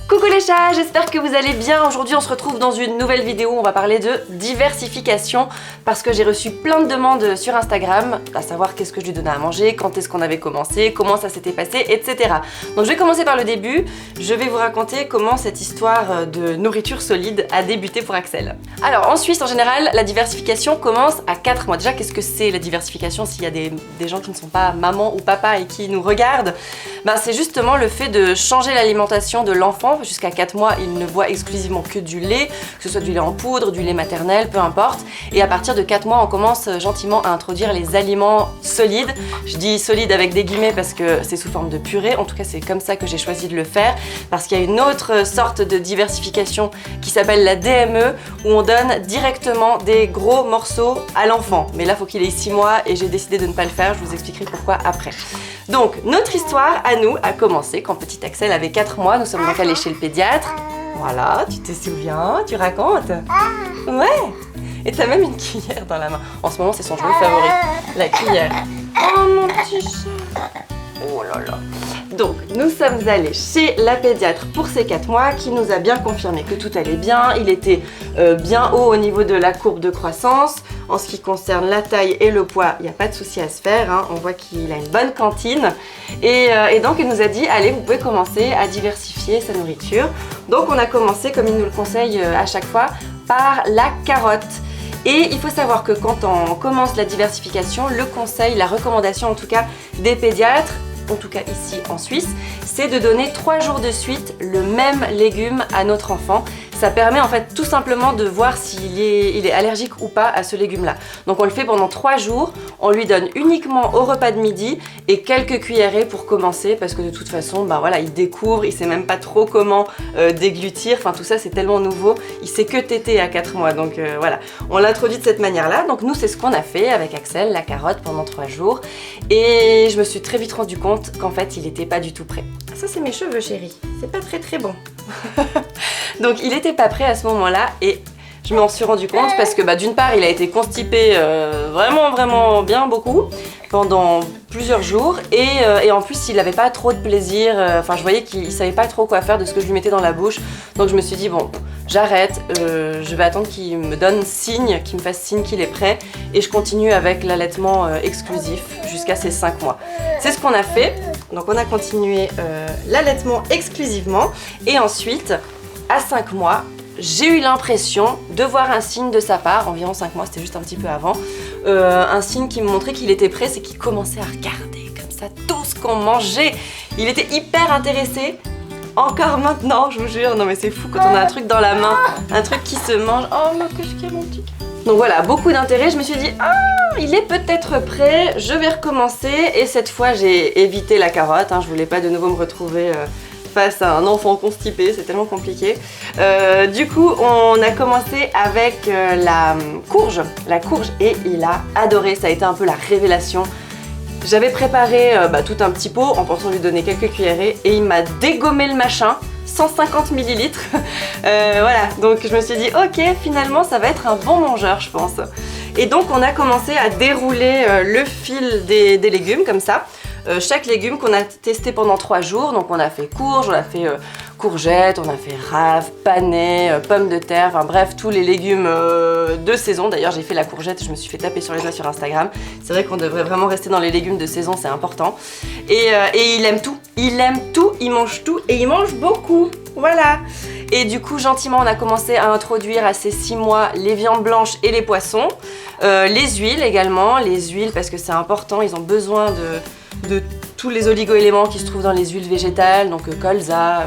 Coucou les chats, j'espère que vous allez bien. Aujourd'hui on se retrouve dans une nouvelle vidéo, on va parler de diversification parce que j'ai reçu plein de demandes sur Instagram, à savoir qu'est-ce que je lui donnais à manger, quand est-ce qu'on avait commencé, comment ça s'était passé, etc. Donc je vais commencer par le début, je vais vous raconter comment cette histoire de nourriture solide a débuté pour Axel. Alors en Suisse en général, la diversification commence à 4 mois. Déjà qu'est-ce que c'est la diversification s'il y a des gens qui ne sont pas maman ou papa et qui nous regardent? C'est justement le fait de changer l'alimentation de l'enfant. Jusqu'à 4 mois, il ne boit exclusivement que du lait, que ce soit du lait en poudre, du lait maternel, peu importe. Et à partir de 4 mois, on commence gentiment à introduire les aliments solides. Je dis solides avec des guillemets parce que c'est sous forme de purée. En tout cas, c'est comme ça que j'ai choisi de le faire. Parce qu'il y a une autre sorte de diversification qui s'appelle la DME, où on donne directement des gros morceaux à l'enfant. Mais là, il faut qu'il ait 6 mois et j'ai décidé de ne pas le faire. Je vous expliquerai pourquoi après. Donc, notre histoire à nous a commencé quand petit Axel avait 4 mois. Nous sommes donc allés chez le pédiatre. Voilà, tu te souviens, tu racontes? Ouais. Et t'as même une cuillère dans la main. En ce moment, c'est son jouet favori, la cuillère. Oh mon petit chat. Oh là là. Donc, nous sommes allés chez la pédiatre pour ces 4 mois qui nous a bien confirmé que tout allait bien. Il était bien haut au niveau de la courbe de croissance. En ce qui concerne la taille et le poids, il n'y a pas de souci à se faire. Hein. On voit qu'il a une bonne cantine. Et donc, il nous a dit, allez, vous pouvez commencer à diversifier sa nourriture. Donc, on a commencé, comme il nous le conseille à chaque fois, par la carotte. Et il faut savoir que quand on commence la diversification, le conseil, la recommandation en tout cas des pédiatres, en tout cas ici en Suisse, c'est de donner 3 jours de suite le même légume à notre enfant. Ça permet en fait tout simplement de voir s'il est allergique ou pas à ce légume-là. Donc on le fait pendant 3 jours, on lui donne uniquement au repas de midi et quelques cuillerées pour commencer parce que de toute façon, voilà, il découvre, il sait même pas trop comment déglutir, enfin tout ça c'est tellement nouveau, il sait que téter à 4 mois, donc voilà. On l'introduit de cette manière-là, donc nous c'est ce qu'on a fait avec Axel, la carotte pendant 3 jours et je me suis très vite rendu compte qu'en fait il était pas du tout prêt. Ça c'est mes cheveux chérie, c'est pas très bon. Donc il était pas prêt à ce moment-là et je m'en suis rendu compte parce que d'une part il a été constipé vraiment bien beaucoup pendant plusieurs jours et en plus il n'avait pas trop de plaisir, je voyais qu'il savait pas trop quoi faire de ce que je lui mettais dans la bouche, donc je me suis dit bon j'arrête, je vais attendre qu'il me donne signe, qu'il me fasse signe qu'il est prêt et je continue avec l'allaitement exclusif jusqu'à ses 5 mois. C'est ce qu'on a fait, donc on a continué l'allaitement exclusivement et ensuite à 5 mois, j'ai eu l'impression de voir un signe de sa part, environ 5 mois, c'était juste un petit peu avant, un signe qui me montrait qu'il était prêt, c'est qu'il commençait à regarder comme ça tout ce qu'on mangeait. Il était hyper intéressé, encore maintenant, je vous jure, non mais c'est fou quand on a un truc dans la main, un truc qui se mange. Oh mais qu'est-ce qu'il y a mon petit. Donc voilà, beaucoup d'intérêt, je me suis dit, il est peut-être prêt, je vais recommencer et cette fois j'ai évité la carotte, je voulais pas de nouveau me retrouver face à un enfant constipé, c'est tellement compliqué. Du coup, on a commencé avec la courge et il a adoré, ça a été un peu la révélation. J'avais préparé tout un petit pot en pensant lui donner quelques cuillerées et il m'a dégommé le machin, 150 ml. Voilà, donc je me suis dit ok, finalement ça va être un bon mangeur je pense. Et donc on a commencé à dérouler le fil des légumes comme ça. Chaque légume qu'on a testé pendant 3 jours, donc on a fait courge, on a fait courgettes, on a fait rave, panais, pommes de terre, enfin bref, tous les légumes de saison. D'ailleurs j'ai fait la courgette, je me suis fait taper sur les doigts sur Instagram. C'est vrai qu'on devrait vraiment rester dans les légumes de saison, c'est important. Et il aime tout, il mange tout et il mange beaucoup, voilà. Et du coup gentiment on a commencé à introduire à ses 6 mois les viandes blanches et les poissons, les huiles également, les huiles parce que c'est important, ils ont besoin de tous les oligo-éléments qui se trouvent dans les huiles végétales, donc colza,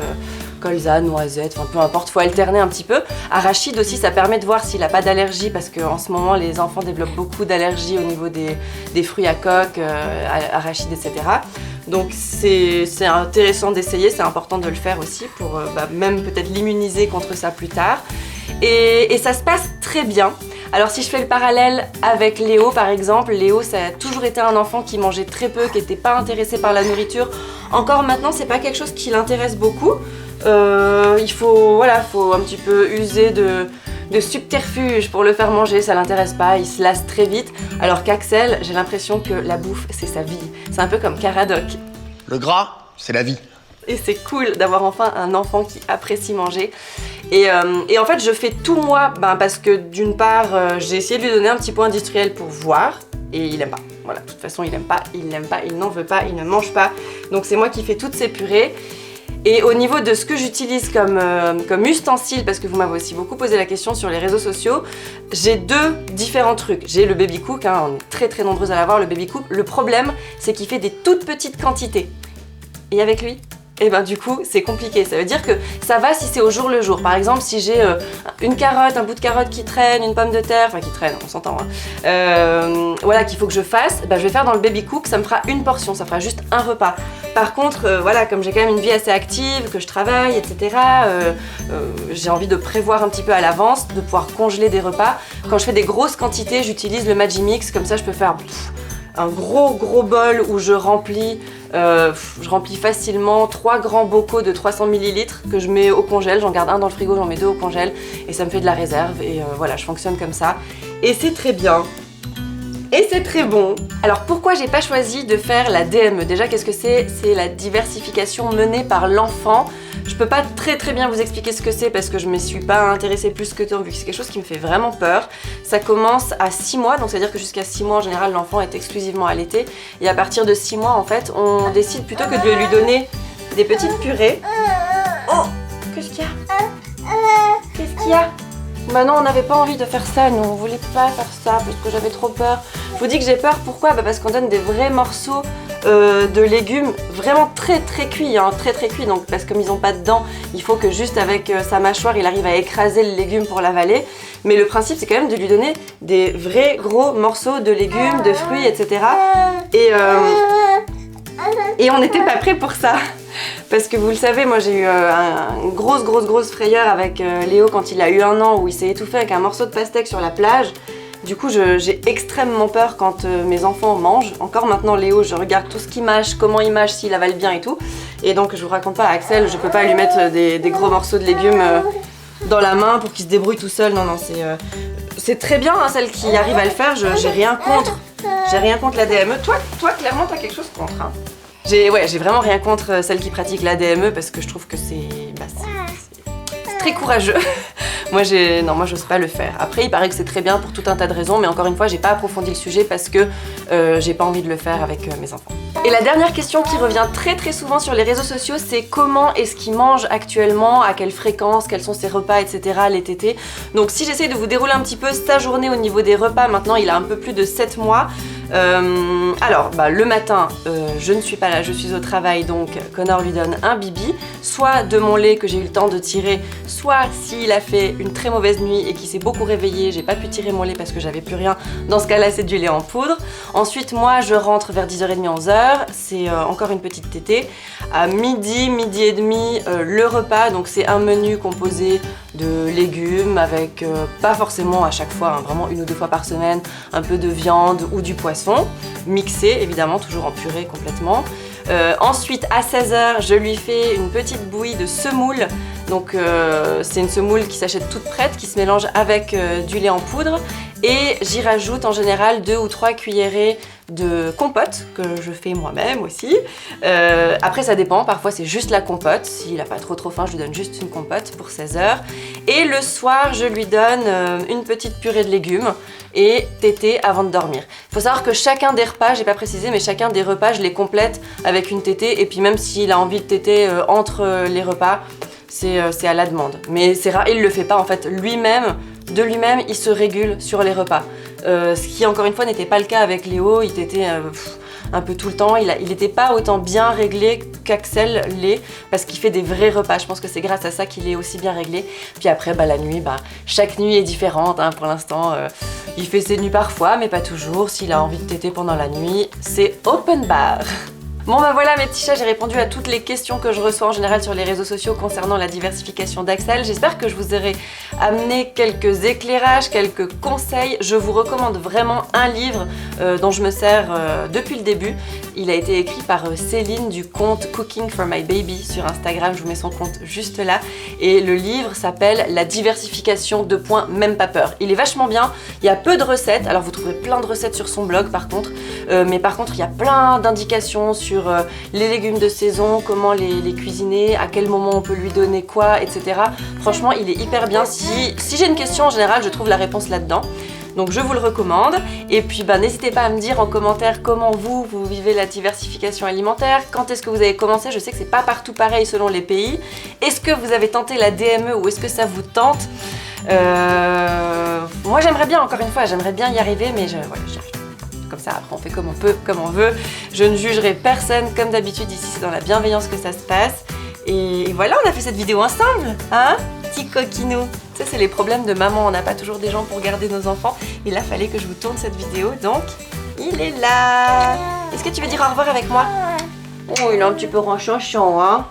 noisettes, peu importe, faut alterner un petit peu. Arachide aussi, ça permet de voir s'il n'a pas d'allergie parce qu'en ce moment les enfants développent beaucoup d'allergies au niveau des fruits à coque, arachides, etc. Donc c'est intéressant d'essayer, c'est important de le faire aussi pour même peut-être l'immuniser contre ça plus tard. Et ça se passe très bien. Alors si je fais le parallèle avec Léo par exemple, Léo ça a toujours été un enfant qui mangeait très peu, qui n'était pas intéressé par la nourriture. Encore maintenant c'est pas quelque chose qui l'intéresse beaucoup. Il faut un petit peu user de subterfuge pour le faire manger, ça l'intéresse pas, il se lasse très vite. Alors qu'Axel, j'ai l'impression que la bouffe c'est sa vie. C'est un peu comme Caradoc. Le gras, c'est la vie. Et c'est cool d'avoir enfin un enfant qui apprécie manger. Et en fait je fais tout moi parce que d'une part j'ai essayé de lui donner un petit pot industriel pour voir et il aime pas. Voilà, de toute façon il aime pas, il n'aime pas, il n'en veut pas, il ne mange pas. Donc c'est moi qui fais toutes ces purées. Et au niveau de ce que j'utilise comme ustensile, parce que vous m'avez aussi beaucoup posé la question sur les réseaux sociaux, j'ai deux différents trucs. J'ai le baby cook, on est très très nombreuses à l'avoir, le baby cook. Le problème, c'est qu'il fait des toutes petites quantités. Et avec lui, et du coup c'est compliqué, ça veut dire que ça va si c'est au jour le jour. Par exemple si j'ai une carotte, un bout de carotte qui traîne, une pomme de terre, enfin qui traîne, on s'entend voilà qu'il faut que je fasse, je vais faire dans le baby cook, ça me fera une portion, ça fera juste un repas. Par contre voilà, comme j'ai quand même une vie assez active, que je travaille, etc. J'ai envie de prévoir un petit peu à l'avance, de pouvoir congeler des repas. Quand je fais des grosses quantités, j'utilise le Magimix, comme ça je peux faire un gros bol où je remplis facilement 3 grands bocaux de 300 ml que je mets au congèle, j'en garde un dans le frigo, j'en mets 2 au congèle et ça me fait de la réserve et voilà, je fonctionne comme ça et c'est très bien. Et c'est très bon. Alors pourquoi j'ai pas choisi de faire la DME? Déjà qu'est-ce que c'est? C'est la diversification menée par l'enfant. Je peux pas très bien vous expliquer ce que c'est parce que je me suis pas intéressée plus que tant vu que c'est quelque chose qui me fait vraiment peur. Ça commence à 6 mois, donc c'est à dire que jusqu'à 6 mois en général l'enfant est exclusivement allaité et à partir de 6 mois en fait on décide plutôt que de lui donner des petites purées. Oh, qu'est-ce qu'il y a? Qu'est-ce qu'il y a? Maintenant on n'avait pas envie de faire ça, nous on voulait pas faire ça parce que j'avais trop peur. Je vous dis que j'ai peur, pourquoi? Parce qu'on donne des vrais morceaux de légumes vraiment très cuits, très cuits, donc parce que comme ils n'ont pas de dents, il faut que juste avec sa mâchoire il arrive à écraser le légume pour l'avaler. Mais le principe c'est quand même de lui donner des vrais gros morceaux de légumes, de fruits, etc. Et on n'était pas prêts pour ça. Parce que vous le savez, moi j'ai eu une grosse frayeur avec Léo quand il a eu 1 an où il s'est étouffé avec un morceau de pastèque sur la plage. Du coup j'ai extrêmement peur quand mes enfants mangent. Encore maintenant Léo, je regarde tout ce qu'il mâche, comment il mâche, s'il avale bien et tout. Et donc je vous raconte pas, Axel, je peux pas lui mettre des gros morceaux de légumes dans la main pour qu'il se débrouille tout seul. Non, c'est très bien celle qui arrive à le faire, j'ai rien contre. J'ai rien contre la DME. Toi clairement t'as quelque chose contre. J'ai vraiment rien contre celles qui pratiquent la DME parce que je trouve que c'est très courageux. Moi j'ose pas le faire. Après il paraît que c'est très bien pour tout un tas de raisons, mais encore une fois j'ai pas approfondi le sujet parce que j'ai pas envie de le faire avec mes enfants. Et la dernière question qui revient très souvent sur les réseaux sociaux, c'est comment est-ce qu'il mange actuellement, à quelle fréquence, quels sont ses repas, etc. les tétés. Donc si j'essaye de vous dérouler un petit peu sa journée au niveau des repas, maintenant il a un peu plus de 7 mois. Alors le matin je ne suis pas là, je suis au travail, donc Connor lui donne un bibi, soit de mon lait que j'ai eu le temps de tirer, soit s'il a fait une très mauvaise nuit et qu'il s'est beaucoup réveillé, j'ai pas pu tirer mon lait parce que j'avais plus rien, dans ce cas là c'est du lait en poudre. Ensuite moi je rentre vers 10h30, 11h, c'est encore une petite tétée. À midi et demi le repas, donc c'est un menu composé de légumes avec pas forcément à chaque fois, vraiment 1 ou 2 fois par semaine, un peu de viande ou du poisson, mixé évidemment, toujours en purée complètement. Ensuite à 16h je lui fais une petite bouillie de semoule, donc c'est une semoule qui s'achète toute prête, qui se mélange avec du lait en poudre et j'y rajoute en général 2 ou 3 cuillerées de compote que je fais moi-même aussi. Après ça dépend, parfois c'est juste la compote, s'il n'a pas trop faim je lui donne juste une compote pour 16h. Et le soir je lui donne une petite purée de légumes et tétée avant de dormir. Il faut savoir que chacun des repas, j'ai pas précisé, mais chacun des repas je les complète avec une tétée et puis même s'il a envie de téter entre les repas, c'est à la demande. Mais c'est rare, il le fait pas en fait lui-même. De lui-même, il se régule sur les repas. Ce qui, encore une fois, n'était pas le cas avec Léo. Il était un peu tout le temps. Il n'était pas autant bien réglé qu'Axel l'est parce qu'il fait des vrais repas. Je pense que c'est grâce à ça qu'il est aussi bien réglé. Puis après, la nuit, chaque nuit est différente. Pour l'instant, il fait ses nuits parfois, mais pas toujours. S'il a envie de téter pendant la nuit, c'est open bar. Bon voilà mes petits chats, j'ai répondu à toutes les questions que je reçois en général sur les réseaux sociaux concernant la diversification d'Axel. J'espère que je vous aurai amené quelques éclairages, quelques conseils. Je vous recommande vraiment un livre dont je me sers depuis le début. Il a été écrit par Céline du compte Cooking for My Baby sur Instagram, je vous mets son compte juste là. Et le livre s'appelle La diversification même pas peur. Il est vachement bien, il y a peu de recettes, alors vous trouverez plein de recettes sur son blog par contre, mais par contre il y a plein d'indications sur sur les légumes de saison, comment les cuisiner, à quel moment on peut lui donner quoi, etc. Franchement, il est hyper bien. Si j'ai une question en général, je trouve la réponse là-dedans. Donc je vous le recommande. Et puis n'hésitez pas à me dire en commentaire comment vous vivez la diversification alimentaire. Quand est-ce que vous avez commencé? Je sais que c'est pas partout pareil selon les pays. Est-ce que vous avez tenté la DME ou est-ce que ça vous tente? Moi j'aimerais bien, encore une fois, j'aimerais bien y arriver, mais j'y arrive. Comme ça, après on fait comme on peut, comme on veut. Je ne jugerai personne, comme d'habitude ici c'est dans la bienveillance que ça se passe. Et voilà, on a fait cette vidéo ensemble, hein? Petit coquinou. Ça c'est les problèmes de maman, on n'a pas toujours des gens pour garder nos enfants. Et là, fallait que je vous tourne cette vidéo, donc il est là. Est-ce que tu veux dire au revoir avec moi? Oh, il est un petit peu ronchonchon, hein?